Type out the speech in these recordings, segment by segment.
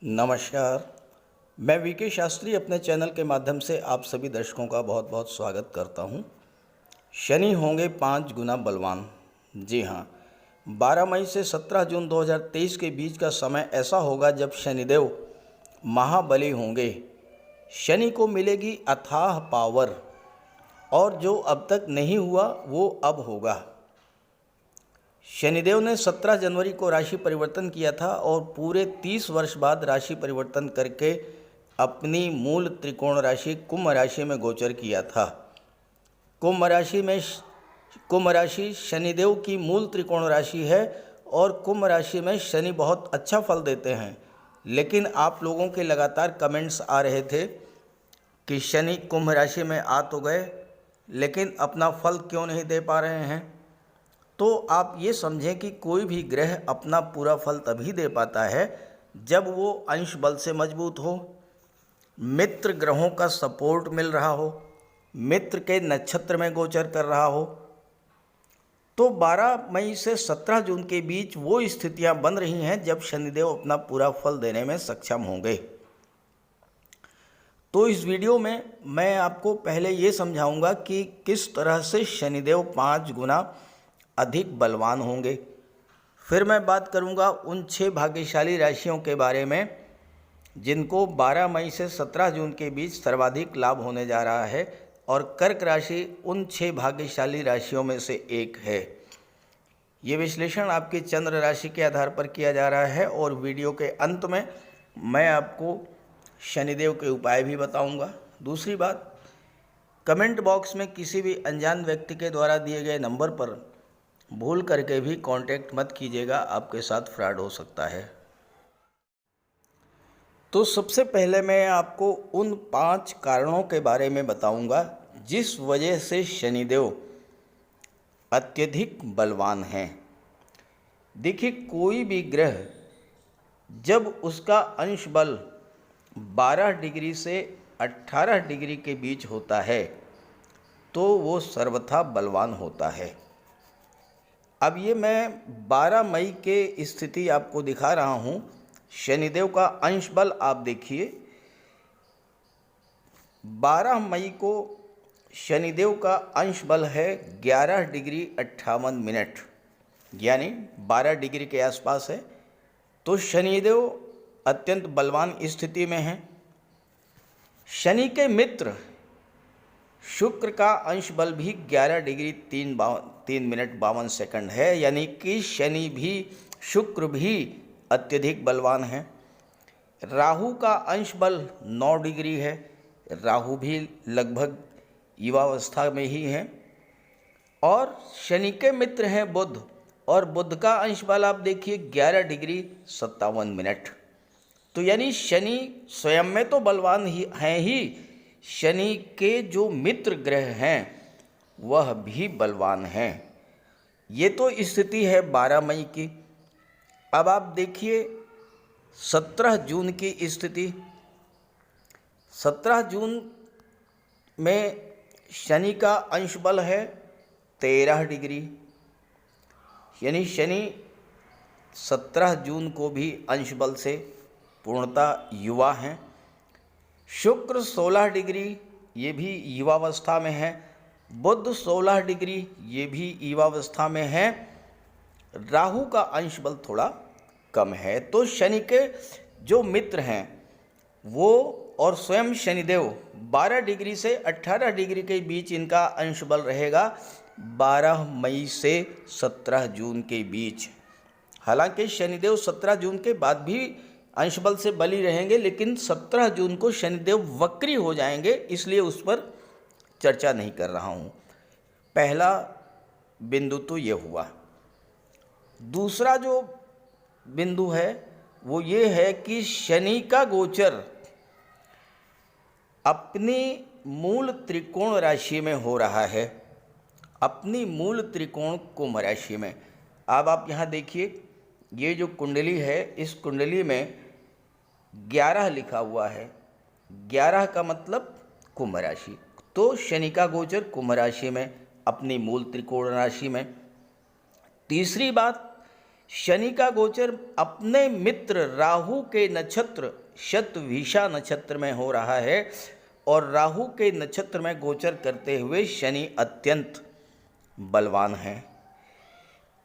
नमस्कार। मैं वीके शास्त्री अपने चैनल के माध्यम से आप सभी दर्शकों का बहुत बहुत स्वागत करता हूं। शनि होंगे 5 गुना बलवान। जी हाँ, 12 मई से 17 जून 2023 के बीच का समय ऐसा होगा जब शनिदेव महाबली होंगे। शनि को मिलेगी अथाह पावर और जो अब तक नहीं हुआ वो अब होगा। शनिदेव ने 17 जनवरी को राशि परिवर्तन किया था और पूरे 30 वर्ष बाद राशि परिवर्तन करके अपनी मूल त्रिकोण राशि कुंभ राशि में गोचर किया था। कुंभ राशि शनिदेव की मूल त्रिकोण राशि है और कुंभ राशि में शनि बहुत अच्छा फल देते हैं। लेकिन आप लोगों के लगातार कमेंट्स आ रहे थे कि शनि कुंभ राशि में आ तो गए लेकिन अपना फल क्यों नहीं दे पा रहे हैं। तो आप ये समझें कि कोई भी ग्रह अपना पूरा फल तभी दे पाता है जब वो अंश बल से मजबूत हो, मित्र ग्रहों का सपोर्ट मिल रहा हो, मित्र के नक्षत्र में गोचर कर रहा हो। तो 12 मई से 17 जून के बीच वो स्थितियां बन रही हैं जब शनिदेव अपना पूरा फल देने में सक्षम होंगे। तो इस वीडियो में मैं आपको पहले ये समझाऊंगा कि किस तरह से शनिदेव 5 गुना अधिक बलवान होंगे। फिर मैं बात करूंगा उन 6 भाग्यशाली राशियों के बारे में जिनको 12 मई से 17 जून के बीच सर्वाधिक लाभ होने जा रहा है और कर्क राशि उन 6 भाग्यशाली राशियों में से एक है। ये विश्लेषण आपकी चंद्र राशि के आधार पर किया जा रहा है और वीडियो के अंत में मैं आपको शनिदेव के उपाय भी बताऊंगा। दूसरी बात, कमेंट बॉक्स में किसी भी अनजान व्यक्ति के द्वारा दिए गए नंबर पर भूल करके भी कांटेक्ट मत कीजिएगा, आपके साथ फ्रॉड हो सकता है। तो सबसे पहले मैं आपको उन 5 कारणों के बारे में बताऊंगा जिस वजह से शनिदेव अत्यधिक बलवान हैं। देखिए, कोई भी ग्रह जब उसका अंश बल 12 डिग्री से 18 डिग्री के बीच होता है तो वो सर्वथा बलवान होता है। अब ये मैं 12 मई के स्थिति आपको दिखा रहा हूँ। शनिदेव का अंश बल आप देखिए, 12 मई को शनिदेव का अंश बल है 11 डिग्री 58 मिनट, यानी 12 डिग्री के आसपास है। तो शनिदेव अत्यंत बलवान स्थिति में हैं। शनि के मित्र शुक्र का अंश बल भी 11 डिग्री 3 मिनट 52 सेकंड है, यानी कि शनि भी शुक्र भी अत्यधिक बलवान है। राहु का अंश बल 9 डिग्री है, राहु भी लगभग युवावस्था में ही है। और शनि के मित्र हैं बुध, और बुध का अंश बल आप देखिए 11 डिग्री 57 मिनट। तो यानी शनि स्वयं में तो बलवान ही हैं ही, शनि के जो मित्र ग्रह हैं वह भी बलवान हैं। ये तो स्थिति है 12 मई की। अब आप देखिए 17 जून की स्थिति। 17 जून में शनि का अंश बल है 13 डिग्री, यानी शनि 17 जून को भी अंश बल से पूर्णतः युवा हैं। शुक्र 16 डिग्री, ये भी युवावस्था में है। बुध 16 डिग्री, ये भी युवावस्था में है। राहु का अंश बल थोड़ा कम है। तो शनि के जो मित्र हैं वो और स्वयं शनिदेव 12 डिग्री से 18 डिग्री के बीच इनका अंश बल रहेगा 12 मई से 17 जून के बीच। हालांकि शनिदेव 17 जून के बाद भी अंश बल से बली रहेंगे, लेकिन 17 जून को शनिदेव वक्री हो जाएंगे, इसलिए उस पर चर्चा नहीं कर रहा हूँ। पहला बिंदु तो ये हुआ। दूसरा जो बिंदु है वो ये है कि शनि का गोचर अपनी मूल त्रिकोण राशि में हो रहा है, अपनी मूल त्रिकोण कुंभ राशि में। अब आप यहाँ देखिए, ये जो कुंडली है इस कुंडली में 11 लिखा हुआ है। 11 का मतलब कुंभ राशि। तो शनि का गोचर कुंभ राशि में, अपनी मूल त्रिकोण राशि में। तीसरी बात शनि का गोचर अपने मित्र राहु के नक्षत्र शतभिषा नक्षत्र में हो रहा है और राहु के नक्षत्र में गोचर करते हुए शनि अत्यंत बलवान है।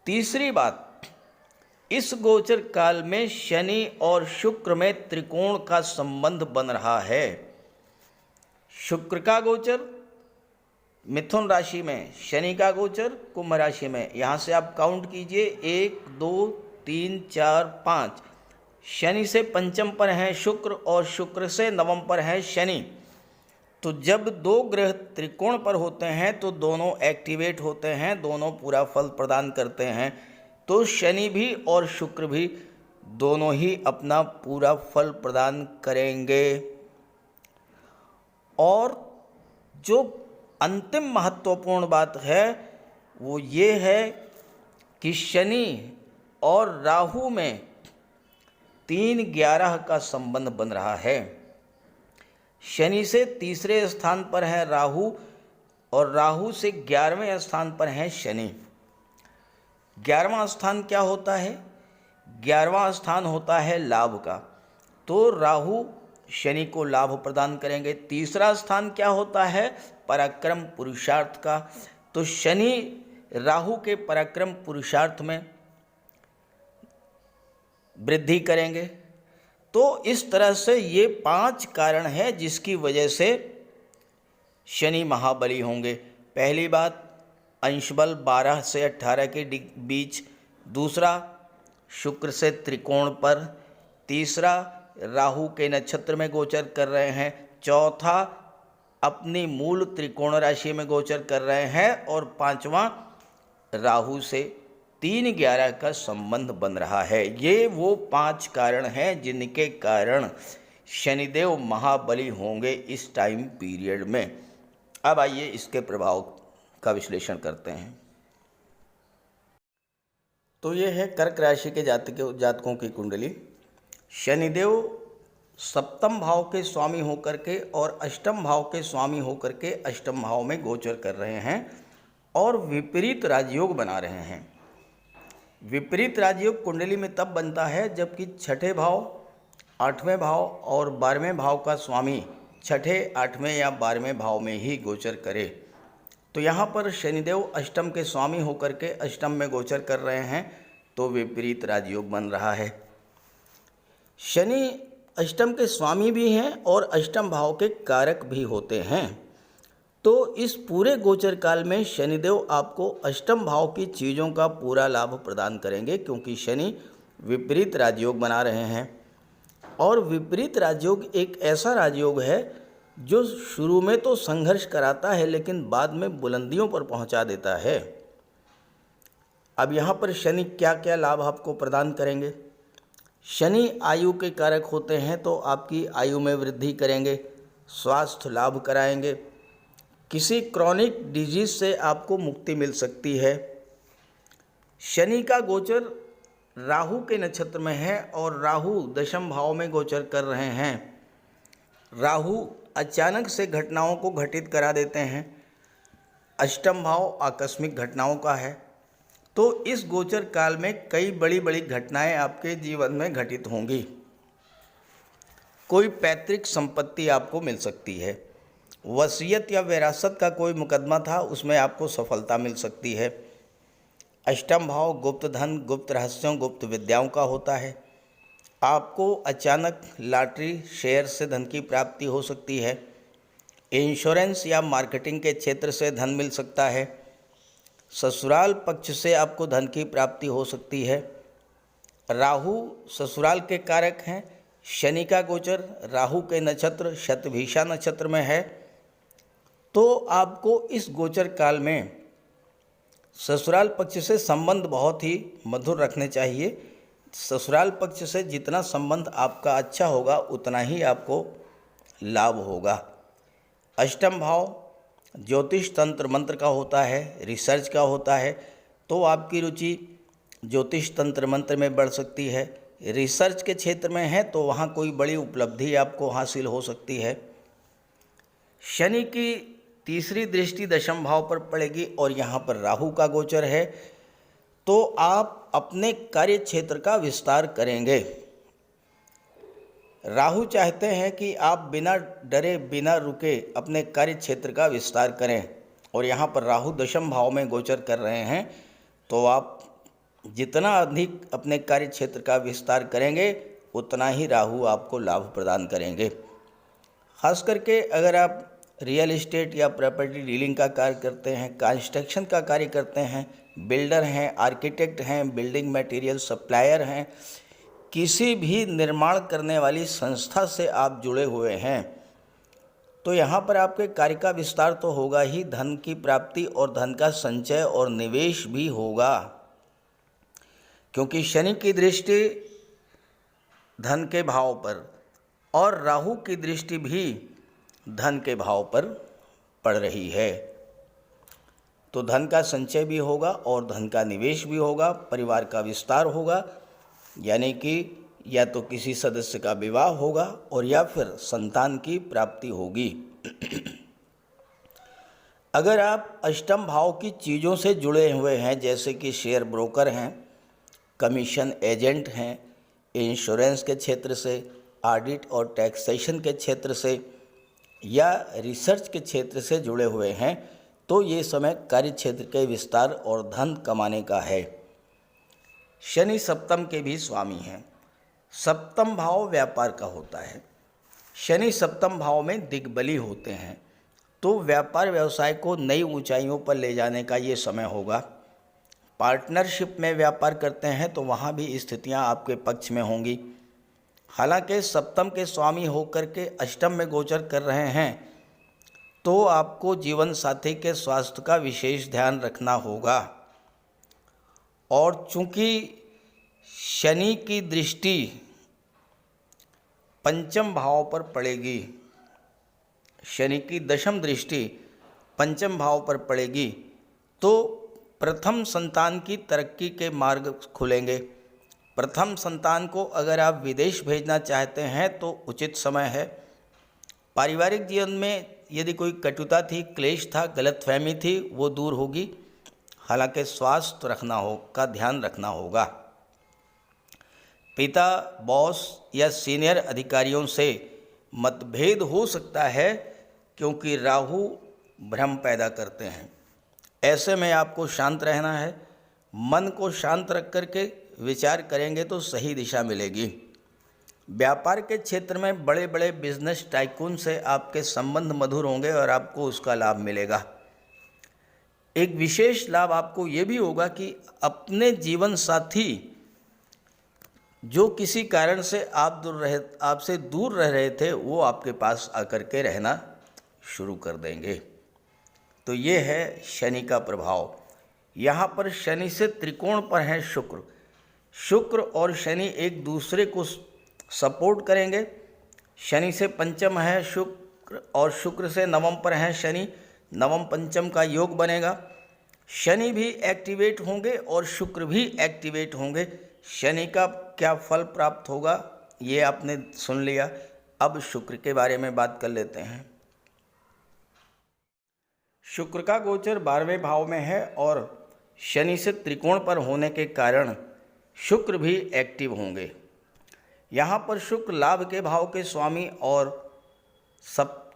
तीसरी बात, इस गोचर काल में शनि और शुक्र में त्रिकोण का संबंध बन रहा है। शुक्र का गोचर मिथुन राशि में, शनि का गोचर कुंभ राशि में। यहाँ से आप काउंट कीजिए 1 2 3 4 5। शनि से पंचम पर है शुक्र और शुक्र से नवम पर है शनि। तो जब दो ग्रह त्रिकोण पर होते हैं तो दोनों एक्टिवेट होते हैं, दोनों पूरा फल प्रदान करते हैं। तो शनि भी और शुक्र भी दोनों ही अपना पूरा फल प्रदान करेंगे। और जो अंतिम महत्वपूर्ण बात है वो ये है कि शनि और राहु में 3-11 का संबंध बन रहा है। शनि से तीसरे स्थान पर है राहु और राहु से 11वें स्थान पर है शनि। 11वां स्थान क्या होता है? 11वां स्थान होता है लाभ का। तो राहु शनि को लाभ प्रदान करेंगे। तीसरा स्थान क्या होता है? पराक्रम पुरुषार्थ का। तो शनि राहु के पराक्रम पुरुषार्थ में वृद्धि करेंगे। तो इस तरह से ये 5 कारण हैं जिसकी वजह से शनि महाबली होंगे। पहली बात, अंश बल 12 से 18 के बीच। दूसरा, शुक्र से त्रिकोण पर। तीसरा, राहु के नक्षत्र में गोचर कर रहे हैं। चौथा, अपनी मूल त्रिकोण राशि में गोचर कर रहे हैं। और पांचवा, राहु से 3-11 का संबंध बन रहा है। ये वो 5 कारण हैं जिनके कारण शनिदेव महाबली होंगे इस टाइम पीरियड में। अब आइए इसके प्रभाव का विश्लेषण करते हैं। तो ये है कर्क राशि के जातकों की कुंडली। शनिदेव सप्तम भाव के स्वामी होकर के और अष्टम भाव के स्वामी होकर के अष्टम भाव में गोचर कर रहे हैं और विपरीत राजयोग बना रहे हैं। विपरीत राजयोग कुंडली में तब बनता है जबकि छठे भाव, 8वें भाव और 12वें भाव का स्वामी छठे, 8वें या 12वें भाव में ही गोचर करे। तो यहाँ पर शनिदेव अष्टम के स्वामी होकर के अष्टम में गोचर कर रहे हैं, तो विपरीत राजयोग बन रहा है। शनि अष्टम के स्वामी भी हैं और अष्टम भाव के कारक भी होते हैं। तो इस पूरे गोचर काल में शनिदेव आपको अष्टम भाव की चीज़ों का पूरा लाभ प्रदान करेंगे, क्योंकि शनि विपरीत राजयोग बना रहे हैं। और विपरीत राजयोग एक ऐसा राजयोग है जो शुरू में तो संघर्ष कराता है लेकिन बाद में बुलंदियों पर पहुंचा देता है। अब यहाँ पर शनि क्या क्या लाभ आपको प्रदान करेंगे? शनि आयु के कारक होते हैं, तो आपकी आयु में वृद्धि करेंगे, स्वास्थ्य लाभ कराएंगे, किसी क्रॉनिक डिजीज से आपको मुक्ति मिल सकती है। शनि का गोचर राहु के नक्षत्र में है और राहु दशम भाव में गोचर कर रहे हैं। राहु अचानक से घटनाओं को घटित करा देते हैं। अष्टम भाव आकस्मिक घटनाओं का है। तो इस गोचर काल में कई बड़ी बड़ी घटनाएं आपके जीवन में घटित होंगी। कोई पैतृक संपत्ति आपको मिल सकती है। वसीयत या विरासत का कोई मुकदमा था, उसमें आपको सफलता मिल सकती है। अष्टम भाव गुप्त धन, गुप्त रहस्यों, गुप्त विद्याओं का होता है। आपको अचानक लॉटरी, शेयर से धन की प्राप्ति हो सकती है। इंश्योरेंस या मार्केटिंग के क्षेत्र से धन मिल सकता है। ससुराल पक्ष से आपको धन की प्राप्ति हो सकती है। राहु ससुराल के कारक हैं। शनि का गोचर राहु के नक्षत्र शतभिषा नक्षत्र में है। तो आपको इस गोचर काल में ससुराल पक्ष से संबंध बहुत ही मधुर रखने चाहिए। ससुराल पक्ष से जितना संबंध आपका अच्छा होगा उतना ही आपको लाभ होगा। अष्टम भाव ज्योतिष तंत्र मंत्र का होता है, रिसर्च का होता है। तो आपकी रुचि ज्योतिष तंत्र मंत्र में बढ़ सकती है। रिसर्च के क्षेत्र में है तो वहाँ कोई बड़ी उपलब्धि आपको हासिल हो सकती है। शनि की तीसरी दृष्टि दशम भाव पर पड़ेगी और यहाँ पर राहु का गोचर है। तो आप अपने कार्य क्षेत्र का विस्तार करेंगे। राहु चाहते हैं कि आप बिना डरे बिना रुके अपने कार्य क्षेत्र का विस्तार करें, और यहाँ पर राहु दशम भाव में गोचर कर रहे हैं, तो आप जितना अधिक अपने कार्य क्षेत्र का विस्तार करेंगे उतना ही राहु आपको लाभ प्रदान करेंगे। खास करके अगर आप रियल एस्टेट या प्रॉपर्टी डीलिंग का कार्य करते हैं, कंस्ट्रक्शन का कार्य करते हैं, बिल्डर हैं, आर्किटेक्ट हैं, बिल्डिंग मटेरियल सप्लायर हैं, किसी भी निर्माण करने वाली संस्था से आप जुड़े हुए हैं, तो यहाँ पर आपके कार्य का विस्तार तो होगा ही, धन की प्राप्ति और धन का संचय और निवेश भी होगा, क्योंकि शनि की दृष्टि धन के भाव पर और राहु की दृष्टि भी धन के भाव पर पड़ रही है। तो धन का संचय भी होगा और धन का निवेश भी होगा, परिवार का विस्तार होगा, यानी कि या तो किसी सदस्य का विवाह होगा और या फिर संतान की प्राप्ति होगी। अगर आप अष्टम भाव की चीज़ों से जुड़े हुए हैं, जैसे कि शेयर ब्रोकर हैं, कमीशन एजेंट हैं, इंश्योरेंस के क्षेत्र से, ऑडिट और टैक्सेशन के क्षेत्र से या रिसर्च के क्षेत्र से जुड़े हुए हैं, तो ये समय कार्य क्षेत्र के विस्तार और धन कमाने का है। शनि सप्तम के भी स्वामी हैं। सप्तम भाव व्यापार का होता है। शनि सप्तम भाव में दिग्बली होते हैं, तो व्यापार व्यवसाय को नई ऊंचाइयों पर ले जाने का ये समय होगा। पार्टनरशिप में व्यापार करते हैं तो वहाँ भी स्थितियाँ आपके पक्ष में होंगी। हालांकि सप्तम के स्वामी होकर के अष्टम में गोचर कर रहे हैं, तो आपको जीवन साथी के स्वास्थ्य का विशेष ध्यान रखना होगा। और चूंकि शनि की दृष्टि पंचम भाव पर पड़ेगी, शनि की दशम दृष्टि पंचम भाव पर पड़ेगी, तो प्रथम संतान की तरक्की के मार्ग खुलेंगे। प्रथम संतान को अगर आप विदेश भेजना चाहते हैं तो उचित समय है। पारिवारिक जीवन में यदि कोई कटुता थी, क्लेश था, गलतफहमी थी, वो दूर होगी। हालांकि स्वास्थ्य का ध्यान रखना होगा। पिता, बॉस या सीनियर अधिकारियों से मतभेद हो सकता है, क्योंकि राहु भ्रम पैदा करते हैं। ऐसे में आपको शांत रहना है। मन को शांत रख करके विचार करेंगे तो सही दिशा मिलेगी। व्यापार के क्षेत्र में बड़े बड़े बिजनेस टाइकून से आपके संबंध मधुर होंगे और आपको उसका लाभ मिलेगा। एक विशेष लाभ आपको ये भी होगा कि अपने जीवन साथी जो किसी कारण से आपसे दूर रह रहे थे, वो आपके पास आकर के रहना शुरू कर देंगे। तो ये है शनि का प्रभाव। यहाँ पर शनि से त्रिकोण पर है शुक्र। शुक्र और शनि एक दूसरे को सपोर्ट करेंगे। शनि से पंचम है शुक्र और शुक्र से नवम पर है शनि, नवम पंचम का योग बनेगा। शनि भी एक्टिवेट होंगे और शुक्र भी एक्टिवेट होंगे। शनि का क्या फल प्राप्त होगा ये आपने सुन लिया। अब शुक्र के बारे में बात कर लेते हैं। शुक्र का गोचर 12वें भाव में है और शनि से त्रिकोण पर होने के कारण शुक्र भी एक्टिव होंगे। यहाँ पर शुक्र लाभ के भाव के स्वामी और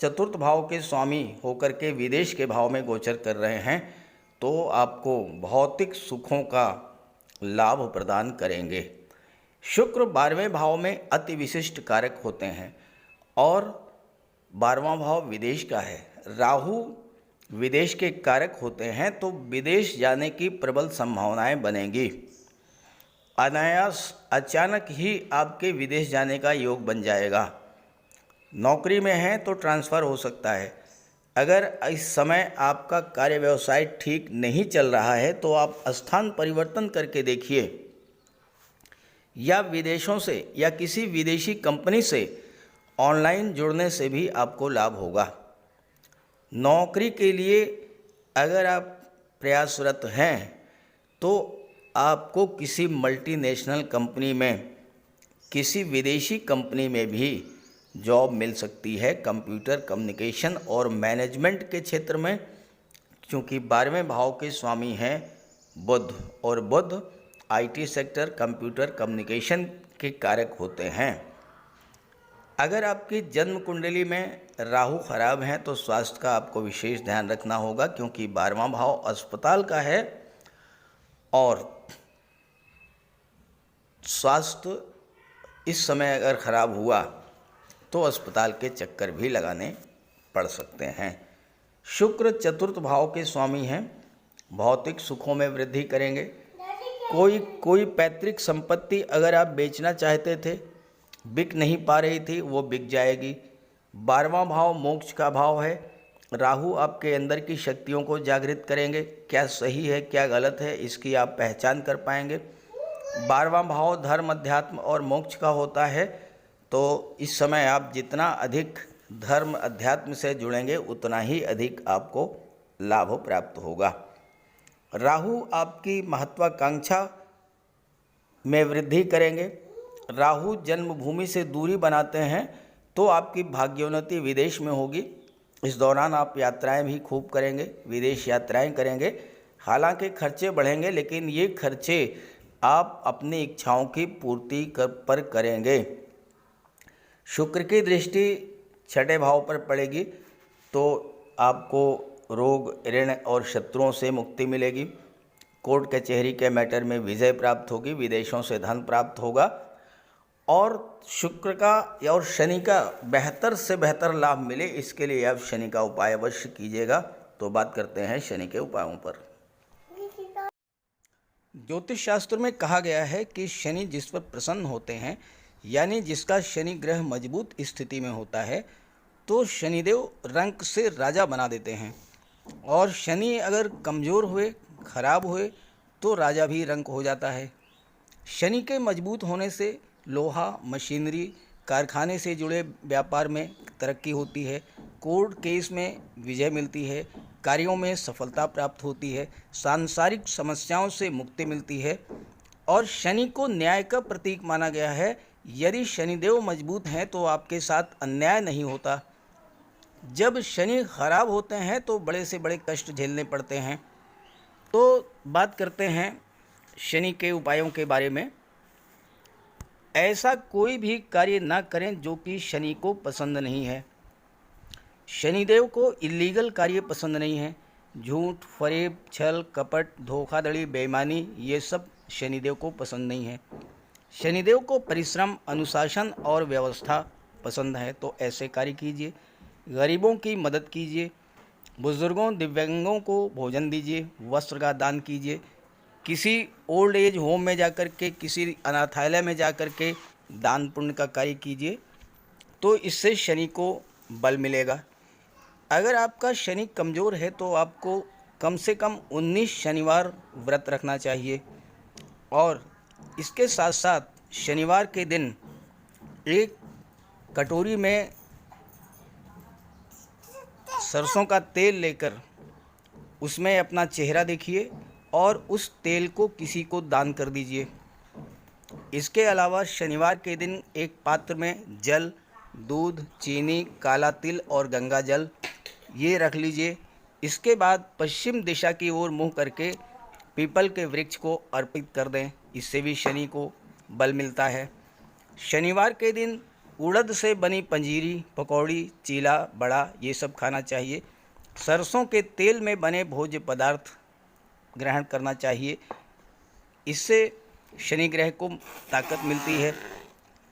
चतुर्थ भाव के स्वामी होकर के विदेश के भाव में गोचर कर रहे हैं, तो आपको भौतिक सुखों का लाभ प्रदान करेंगे। शुक्र 12वें भाव में अति विशिष्ट कारक होते हैं और 12वां भाव विदेश का है। राहु विदेश के कारक होते हैं, तो विदेश जाने की प्रबल संभावनाएं बनेंगी। अनायास अचानक ही आपके विदेश जाने का योग बन जाएगा। नौकरी में हैं तो ट्रांसफ़र हो सकता है। अगर इस समय आपका कार्य व्यवसाय ठीक नहीं चल रहा है तो आप स्थान परिवर्तन करके देखिए, या विदेशों से या किसी विदेशी कंपनी से ऑनलाइन जुड़ने से भी आपको लाभ होगा। नौकरी के लिए अगर आप प्रयासरत हैं तो आपको किसी मल्टीनेशनल कंपनी में, किसी विदेशी कंपनी में भी जॉब मिल सकती है, कंप्यूटर कम्युनिकेशन और मैनेजमेंट के क्षेत्र में, क्योंकि 12वें भाव के स्वामी हैं बुध, और बुध IT सेक्टर, कंप्यूटर, कम्युनिकेशन के कारक होते हैं। अगर आपकी जन्म कुंडली में राहु खराब है तो स्वास्थ्य का आपको विशेष ध्यान रखना होगा, क्योंकि 12वां भाव अस्पताल का है और स्वास्थ्य इस समय अगर खराब हुआ तो अस्पताल के चक्कर भी लगाने पड़ सकते हैं। शुक्र चतुर्थ भाव के स्वामी हैं, भौतिक सुखों में वृद्धि करेंगे। कोई पैतृक संपत्ति अगर आप बेचना चाहते थे, बिक नहीं पा रही थी, वो बिक जाएगी। 12वां भाव मोक्ष का भाव है। राहु आपके अंदर की शक्तियों को जागृत करेंगे। क्या सही है क्या गलत है इसकी आप पहचान कर पाएंगे। 12वां भाव धर्म, अध्यात्म और मोक्ष का होता है, तो इस समय आप जितना अधिक धर्म अध्यात्म से जुड़ेंगे उतना ही अधिक आपको लाभ प्राप्त होगा। राहु आपकी महत्वाकांक्षा में वृद्धि करेंगे। राहु जन्मभूमि से दूरी बनाते हैं तो आपकी भाग्योन्नति विदेश में होगी। इस दौरान आप यात्राएं भी खूब करेंगे, विदेश यात्राएं करेंगे। हालांकि खर्चे बढ़ेंगे, लेकिन ये खर्चे आप अपनी इच्छाओं की पूर्ति पर करेंगे। शुक्र की दृष्टि 6ठे भाव पर पड़ेगी तो आपको रोग, ऋण और शत्रुओं से मुक्ति मिलेगी। कोर्ट कचहरी के मैटर में विजय प्राप्त होगी, विदेशों से धन प्राप्त होगा और शुक्र का और शनि का बेहतर से बेहतर लाभ मिले, इसके लिए आप शनि का उपाय अवश्य कीजिएगा। तो बात करते हैं शनि के उपायों पर। ज्योतिष शास्त्र में कहा गया है कि शनि जिस पर प्रसन्न होते हैं, यानी जिसका शनि ग्रह मजबूत स्थिति में होता है, तो शनिदेव रंक से राजा बना देते हैं। और शनि अगर कमज़ोर हुए, खराब हुए, तो राजा भी रंक हो जाता है। शनि के मजबूत होने से लोहा, मशीनरी, कारखाने से जुड़े व्यापार में तरक्की होती है, कोर्ट केस में विजय मिलती है, कार्यों में सफलता प्राप्त होती है, सांसारिक समस्याओं से मुक्ति मिलती है। और शनि को न्याय का प्रतीक माना गया है। यदि शनिदेव मजबूत हैं तो आपके साथ अन्याय नहीं होता। जब शनि खराब होते हैं तो बड़े से बड़े कष्ट झेलने पड़ते हैं। तो बात करते हैं शनि के उपायों के बारे में। ऐसा कोई भी कार्य ना करें जो कि शनि को पसंद नहीं है। शनिदेव को इलीगल कार्य पसंद नहीं है। झूठ, फरेब, छल, कपट, धोखाधड़ी, बेईमानी, ये सब शनिदेव को पसंद नहीं है। शनिदेव को परिश्रम, अनुशासन और व्यवस्था पसंद है। तो ऐसे कार्य कीजिए। गरीबों की मदद कीजिए, बुजुर्गों, दिव्यांगों को भोजन दीजिए, वस्त्र का दान कीजिए, किसी ओल्ड एज होम में जाकर के, किसी अनाथालय में जाकर के दान पुण्य का कार्य कीजिए, तो इससे शनि को बल मिलेगा। अगर आपका शनि कमज़ोर है तो आपको कम से कम 19 शनिवार व्रत रखना चाहिए। और इसके साथ साथ शनिवार के दिन एक कटोरी में सरसों का तेल लेकर उसमें अपना चेहरा देखिए और उस तेल को किसी को दान कर दीजिए। इसके अलावा शनिवार के दिन एक पात्र में जल, दूध, चीनी, काला तिल और गंगा जल ये रख लीजिए। इसके बाद पश्चिम दिशा की ओर मुँह करके पीपल के वृक्ष को अर्पित कर दें। इससे भी शनि को बल मिलता है। शनिवार के दिन उड़द से बनी पंजीरी, पकौड़ी, चीला, बड़ा ये सब खाना चाहिए। सरसों के तेल में बने भोज्य पदार्थ ग्रहण करना चाहिए। इससे शनि ग्रह को ताकत मिलती है।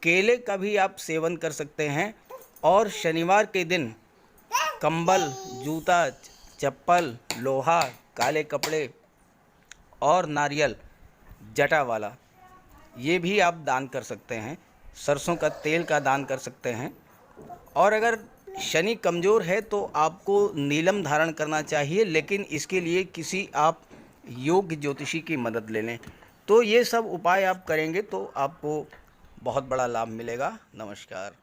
केले का भी आप सेवन कर सकते हैं। और शनिवार के दिन कंबल, जूता, चप्पल, लोहा, काले कपड़े और नारियल जटा वाला ये भी आप दान कर सकते हैं। सरसों का तेल का दान कर सकते हैं। और अगर शनि कमज़ोर है तो आपको नीलम धारण करना चाहिए, लेकिन इसके लिए किसी आप योग्य ज्योतिषी की मदद ले लें। तो ये सब उपाय आप करेंगे तो आपको बहुत बड़ा लाभ मिलेगा। नमस्कार।